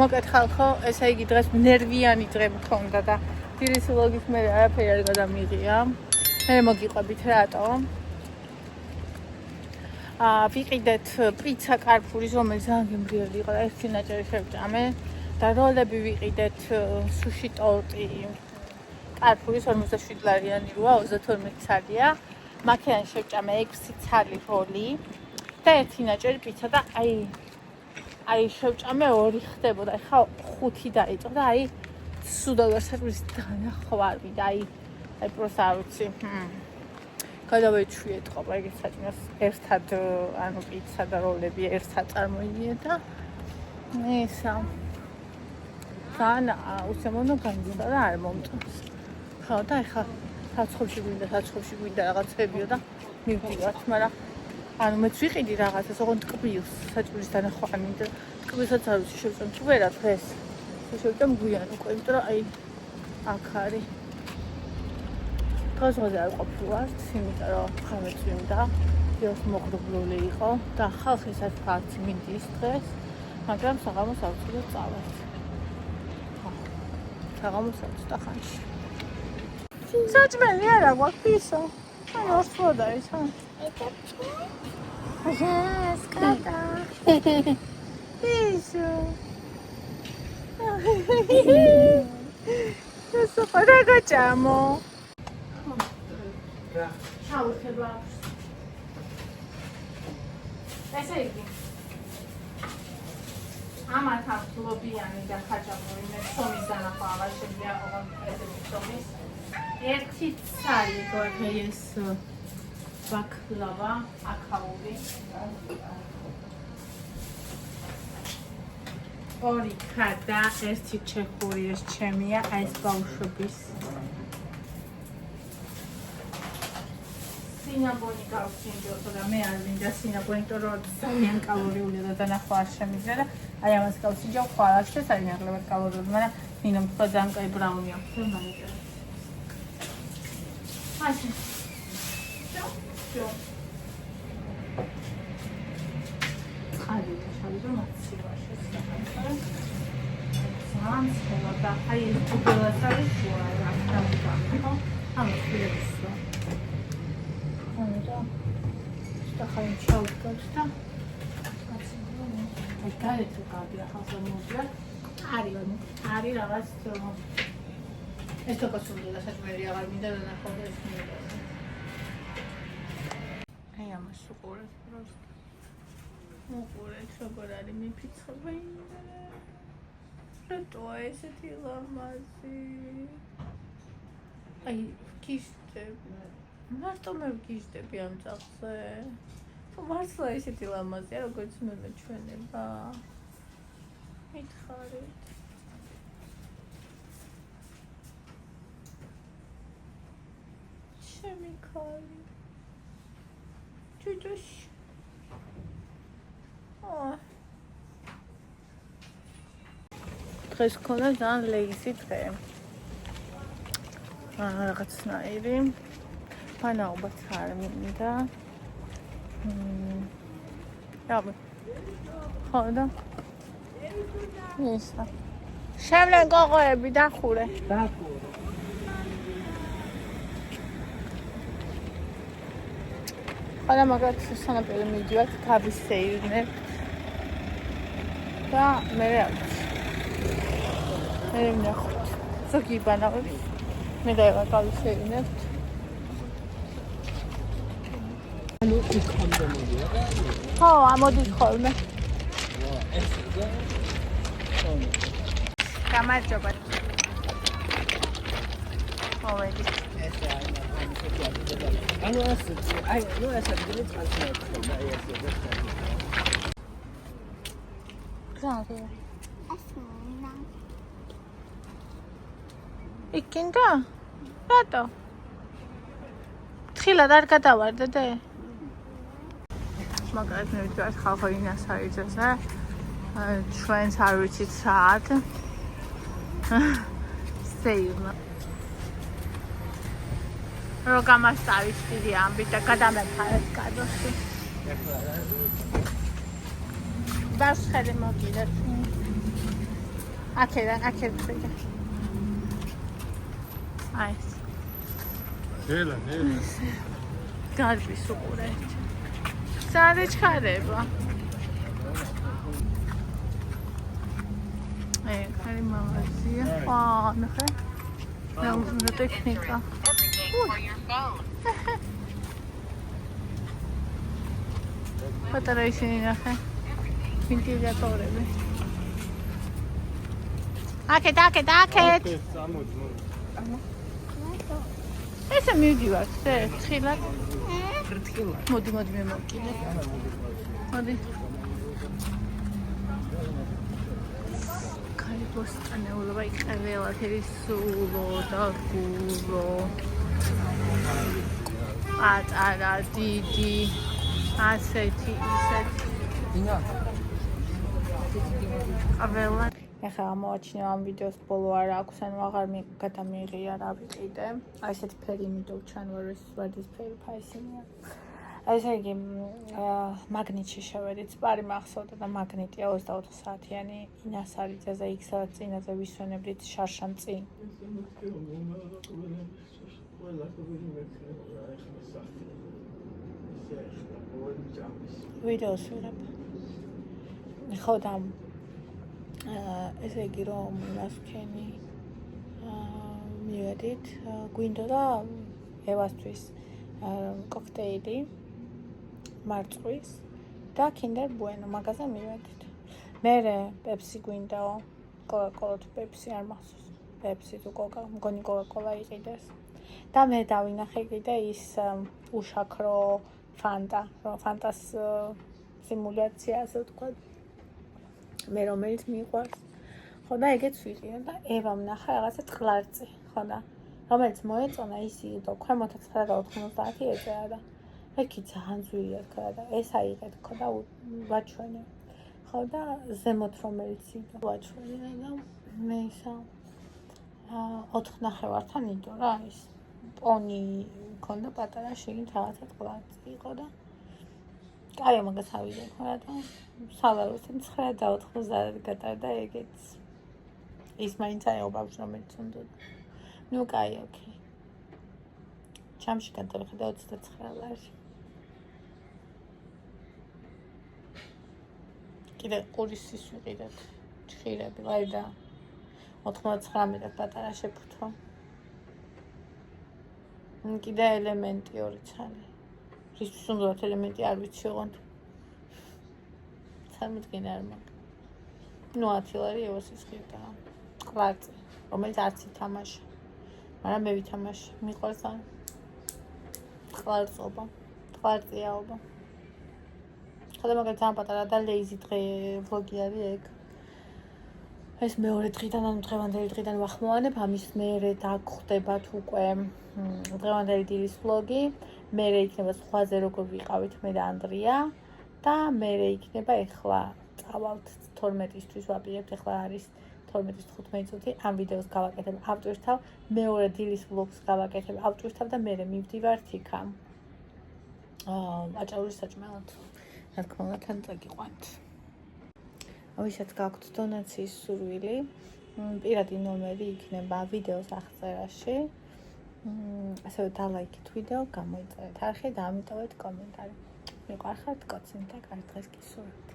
მოკეთ ხალხო, ესე იგი დღეს ნერვიანი დღე მქონდა და დილის ვლოგის მე არაფერი არ გადამიღია. მე მოგიყვებით რატო? ვიყიდეთ პიცა კარფურის, რომელიც ძალიან გემრიელი იყო და ერთი ნაჭერი შევჭამე და როლები ვიყიდეთ სუში ტორტი კარფურის 47 ლარიანი როა 32 ცალია. მაქედან შევჭამე 6 ცალი როლი და ერთი ნაჭერი პიცა და აი შევჭამე 2 ხდებოდა. ეხლა 5 დაიწყო და სუდად სერვისი დახვარი და აი პროსა არ ვიცი. გადავეჩვიეთ ყობა ეგეთ საჭმელს ერთად ანუ პიცა და როლები ერთად წარმოიდგინე და ისა ძალიან უსიამოვნო განძდა და არ მომწონს. ხო და ეხლა საცხობში გვინდა რაღაცებიო და მივდივართ, მაგრამ ანუ მეც ვიყიდი რაღაცას, ოღონდ ტკბილს საჭმლის დანახვანი და ტკბილსაც არ ვიცი შევწამ თუ ვერა დღეს. შევწამ გვიან უკვე, იმიტომ რომ აქ არის დღეს არ ყოფილვართ, იმიტომ რომ ხამეც ვიმდა, ის მოღრუბლული იყო და ხალხისაც ფარცი მინდის დღეს, მაგრამ საღამოს არ ვწვდ წავართ. საღამოს არ ვწვდ ხანში. საჭმელი არა გვაქვს პისო. აი ორსვოდა ის, ხო? Skata. Isso. Isso para gachamo. Ciao, che va. Esegi. Ama tavlobiani da khachamo, me somis danaqava shebia ogon somis. Erti tsali goes baklava აკაური. ორი ხადა, ერთი ჩეხური ეს ჩემია, აი ეს ბავშვების. სინაბონი გავხსენდო და მე არ მინდა სინაბონი, რომ ძალიან კალორიულია და დანახვა არ შემიძლია და აი ამას გავსინჯავ ხვალაშე ძალიან აღლებად კალორიული, მაგრამ ნინომ თქვა ძალიან კაი ბრაუნი აქვს მანეკა. ასე. ხარი და შალი რომ აცივაშე სახლი. ძალიან სწორად და აი ეს უბრალოდ არის შუა რა თქმა უნდა. ამას ვიებსო. და ხარი ჩავდგავს და აი გარეთ უკავია ხალხო მოვიდა. არის რაღაც ეს თქოსული და საჭმელი აღარ მინდა და ნახავდა ეს მინდა. აი ამას უყურეთ просто. უყურეთ როგორ არის მიფიცხები. რატო ესეთი ლამაზი? აი გიშტები. მარტო მე ვგიშდები ამ წახზე. თუ მართლა ესეთი ლამაზია, როგორც მე მეჩვენება. მითხარით. ჩემი ქალი. ჯუჯუშ. დღეს ქონდა ძალიან ლეიზი დღე. რაღაცნაირი. ფანაობაც არ მინდა. ხო და ისა. შემლენ გოღოები დახურე. არა მაგათ სანაპირო მიდივართ, გავისეირნებ და მე ვნახოთ. ზოგი ბანავებს მე და ევა გავისეირნებთ. ანუ იქამდე მოდია და ხო, ამოდის ხოლმე. გამარჯობა. მოვედი. ანუ ასე ადგილი წყალს და ესე გზავე. ასუნა. იქინდა? რატო? თხილად არ გადავარდე? მაგათ მე ვიტყვი ხალხო ინას აიძეზე. ჩვენს არ ვიცით საათ. სეირმა. რო გამასწავით დიდი ამბით და გადამეფარეთ კადოში. დასხელი მოგიდეთ. აქედან აი ეს ნელა გარბის უყურე სარე ჩქარება ხარი მაღაზია ნახე ნაუზნე ტექნიკა პატარა ისინი ნახე ვენტილატორები აქეთ ესე მივდივარ თხილად მოდი მე მოვკიდე მოდი ბოსტანეულობა იქ ყველაფერი სულო და გურო პატარა დიდი ასეთი ისეთი ყველა ეხლა ამოვაჩინე ამ ვიდეოს ბოლო არა აქვს ანუ აღარ გადამიღია რა ვიყიდე აი ესეთი ფერი მიდევ ჩანვარის ვარდის ფერი ფაისინია ესე იგი მაგნიტში შევედით პარი მახსოვდა და მაგნიტია 24 საათიანი ინასარიძეზე იქ სადაც წინაზე ვისვენებდით შარშან წინ ვიდეოს ვიღებ ხო და ესე იგი რომ ლასკენი მივედით გვინდოდა ევასთვის კოქტეილი მარწვის და Kinder Bueno მაგაზე მივედით. მე პეპსი გვინდაო, კოკა-კოლა თუ პეპსი არ მახსოვს. პეპსი თუ კოკა, მგონი კოკა-კოლა იყიდეს. და მე დავინახე კიდე ის უშაქრო ფანტას სიმულაცია ასე ვთქვათ. მე რომელიც მიყვარს. ხო და ეგეც ვიყიდე და ევამ ნახა რაღაცა წყლარწი, ხო და რომელიც მოეწონა ის იყო ქვემოთ 990 ეწერა და ეკი ძალიან ძვირია თქვა და ეს აიღეთ ხო და ვაჩვენე ხო და ზემოთ რომელიც იყო ვაჩვენე და მე ისა 4.5-თან იდო რა ის პონი მქონდა პატარა შიგნით რაღაცა წყლარწი იყო და კაი მაგას ავიდე ხო და სალაროსთან 9.90 გატარდა ეგეც ის მაინც აეუბავს რომელიც უნდა ну кай окей ჩამში გადავხედა 29 ლარი კიდე ყურისის ვიყიდეთ ჭხირები ვაი და 99 და პატარა შეფუთვა კიდე ელემენტი ორი ცალი რისთვის უნდა ელემენტი არ ვიცი ოღონდ წარმოდგენა არ მაქვს ну 10 ლარი ევასის ხირდა ყლარწი რომელიც არც ითამაშა მაგრამ მე ვითამაშე მიყვარს ან ყლარწიაობა ხოდა მაგალითად ძალიან პატარა და ლეიზი დღე ვლოგი არის ეგ ეს მეორე დღიდან ანუ დღევანდელი დღიდან ვახმოვანებ ამის მერე დაგხვდებათ უკვე დღევანდელი დილის ვლოგი მერე იქნება სხვაზე როგორ ვიყავით მე და ანდრია და მერე იქნება ეხლა წავალთ 12-ისთვის ვაპირებთ ეხლა არის 12-15 წუთი ამ ვიდეოს გავაკეთებ ავტვირთავ მეორე დილის ვლოგს გავაკეთებ ავტვირთავ და მერე მივდივართ იქა აჭარის საჭმელად რა თქმა უნდა თან წაგიყვანთ ვისაც გაქვთ დონაციის სურვილი პირადი ნომერი იქნება ვიდეოს აღწერაში ასევე დალაიქეთ ვიდეო გამოიწერეთ არხი და ამიტოვეთ კომენტარი მიყვარხართ კოცინთა კარგ დღეს გისურვებთ